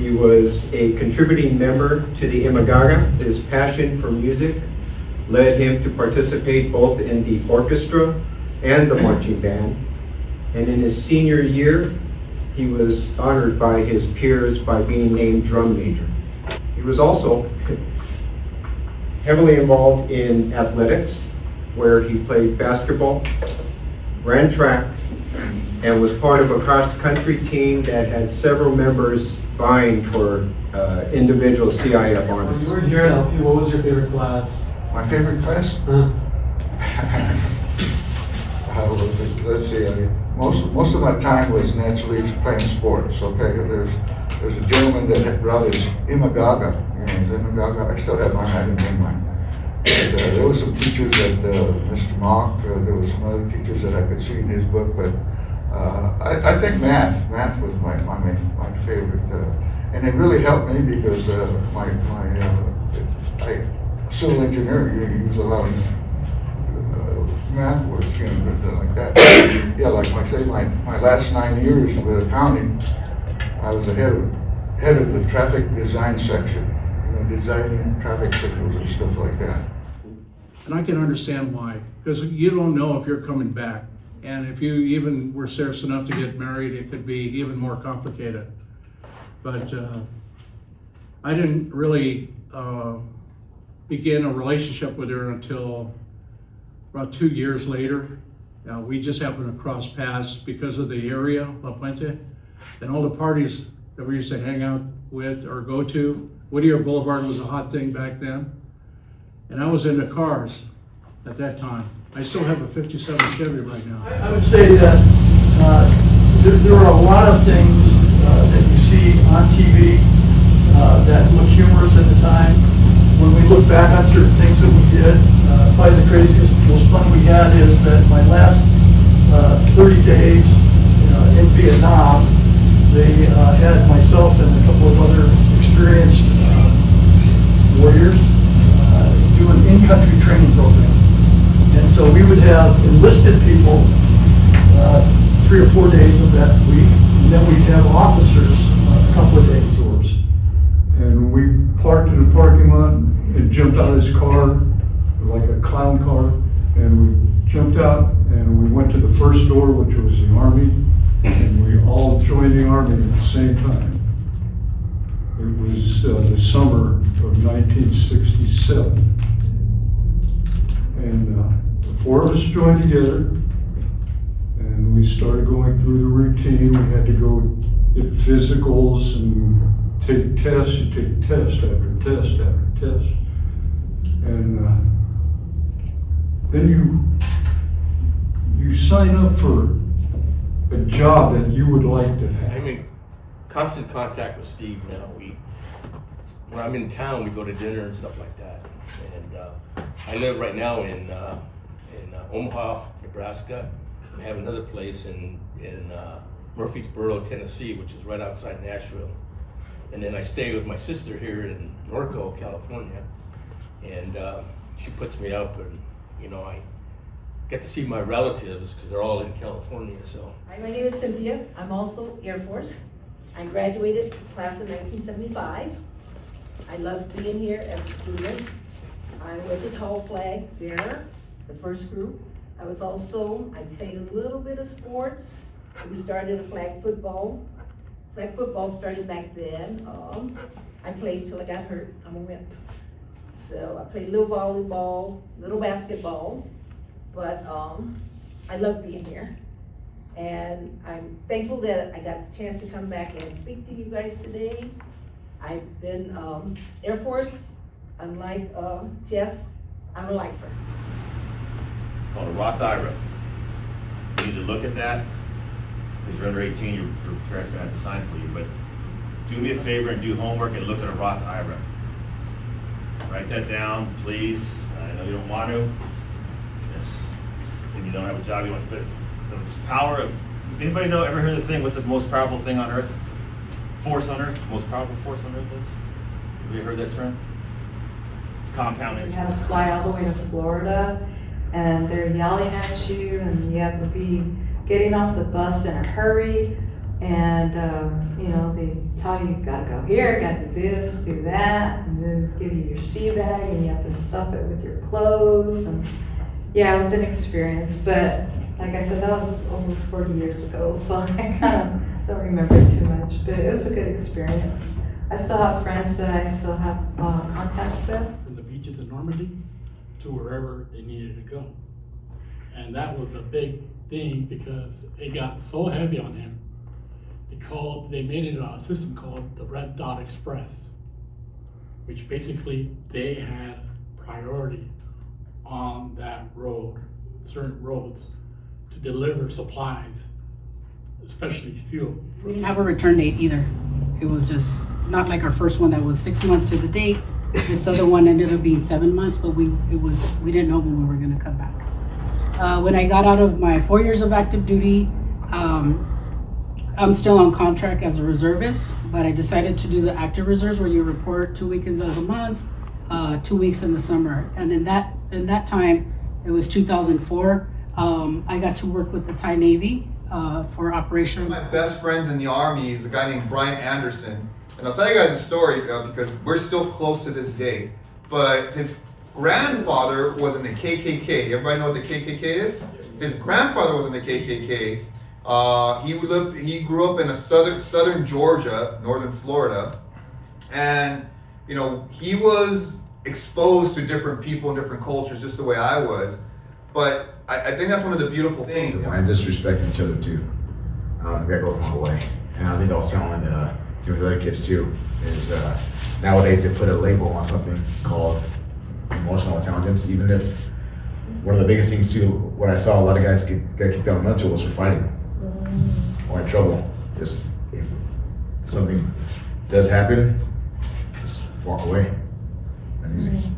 He was a contributing member to the Imagaga. His passion for music led him to participate both in the orchestra and the marching band. And in his senior year, he was honored by his peers by being named drum major. He was also heavily involved in athletics, where he played basketball, ran track, and was part of a cross-country team that had several members vying for individual CIF honors. When you were here at LP, what was your favorite class? My favorite class? Let's see. Most of my time was naturally playing sports. Okay, there's a gentleman that brought his Imagaga. Imagaga. I still have mine. I didn't bring mine. But, there were some teachers that Mr. Mock. There were some other teachers that I could see in his book, but I think math was my favorite, and it really helped me because my civil engineer used a lot of math work, like that. Yeah, like I say, my last 9 years with the county, I was the head of the traffic design section, designing traffic signals and stuff like that. And I can understand why, because you don't know if you're coming back. And if you even were serious enough to get married, it could be even more complicated. But I didn't really begin a relationship with her until about 2 years later. We just happened to cross paths because of the area, Puente, and all the parties that we used to hang out with or go to. Whittier Boulevard was a hot thing back then. And I was into cars at that time. I still have a 57 Chevy right now. I would say that there are a lot of things that you see on TV that look humorous at the time. When we look back on certain things that we did, probably the craziest, most fun we had is that my last 30 days in Vietnam, they had myself and a couple of other experienced warriors do an in-country training program. And so we would have enlisted people 3 or 4 days of that week, and then we'd have officers a couple of days. And we parked in the parking lot and jumped out of his car, like a clown car, and we jumped out and we went to the first door, which was the Army, and we all joined the Army at the same time. It was the summer of 1967. And the 4 of us joined together, and we started going through the routine. We had to go get physicals and take tests. You take test after test after test. And then you sign up for a job that you would like to have. I'm in constant contact with Steve now. When I'm in town, we go to dinner and stuff like that. And I live right now in Omaha, Nebraska. I have another place in Murfreesboro, Tennessee, which is right outside Nashville. And then I stay with my sister here in Norco, California. And she puts me up, and I get to see my relatives because they're all in California. So. Hi, my name is Cynthia. I'm also Air Force. I graduated class of 1975. I loved being here as a student. I was a tall flag bearer, the first group. I played a little bit of sports. We started a flag football. Flag football started back then. I played till I got hurt. I'm a wimp. So I played a little volleyball, little basketball, but I love being here. And I'm thankful that I got the chance to come back and speak to you guys today. I've been Air Force. Unlike Jess, I'm a lifer. Called a Roth IRA. You need to look at that. Because you're under 18, your parents are going to have to sign for you. But do me a favor and do homework and look at a Roth IRA. Write that down, please. I know you don't want to. If you don't have a job, you want to put the power of. Anybody know? Ever heard of the thing? What's the most powerful thing on Earth? Force on Earth. The most powerful force on Earth is. Have you heard that term? It's compounding. You have to fly all the way to Florida, and they're yelling at you, and you have to be getting off the bus in a hurry, And, you know, they tell you gotta go here, gotta do this, do that, and then give you your sea bag and you have to stuff it with your clothes. And yeah, it was an experience, but like I said, that was over 40 years ago, so I kind of don't remember too much, but it was a good experience. I still have friends that I still have contacts with. From the beaches in Normandy to wherever they needed to go. And that was a big thing because it got so heavy on him. They made it a system called the Red Dot Express, which basically they had priority on that road, certain roads, to deliver supplies, especially fuel. We didn't have a return date either. It was just not like our first one that was 6 months to the date. This other one ended up being 7 months, but we didn't know when we were gonna come back. When I got out of my 4 years of active duty, I'm still on contract as a reservist, but I decided to do the active reserves where you report 2 weekends of the month, 2 weeks in the summer. And in that time, it was 2004. I got to work with the Thai Navy for Operation. My best friends in the Army is a guy named Brian Anderson. And I'll tell you guys a story because we're still close to this day. But his grandfather was in the KKK. Everybody know what the KKK is? His grandfather was in the KKK. He grew up in southern Georgia, northern Florida. And, you know, he was exposed to different people and different cultures just the way I was. But I think that's one of the beautiful things. And disrespecting each other too. That goes a long way. And I think I was telling to the other kids too, is nowadays they put a label on something called emotional intelligence, even if one of the biggest things too, what I saw a lot of guys get kicked out of mental was for fighting or in trouble. Just if something does happen, just walk away. And easy.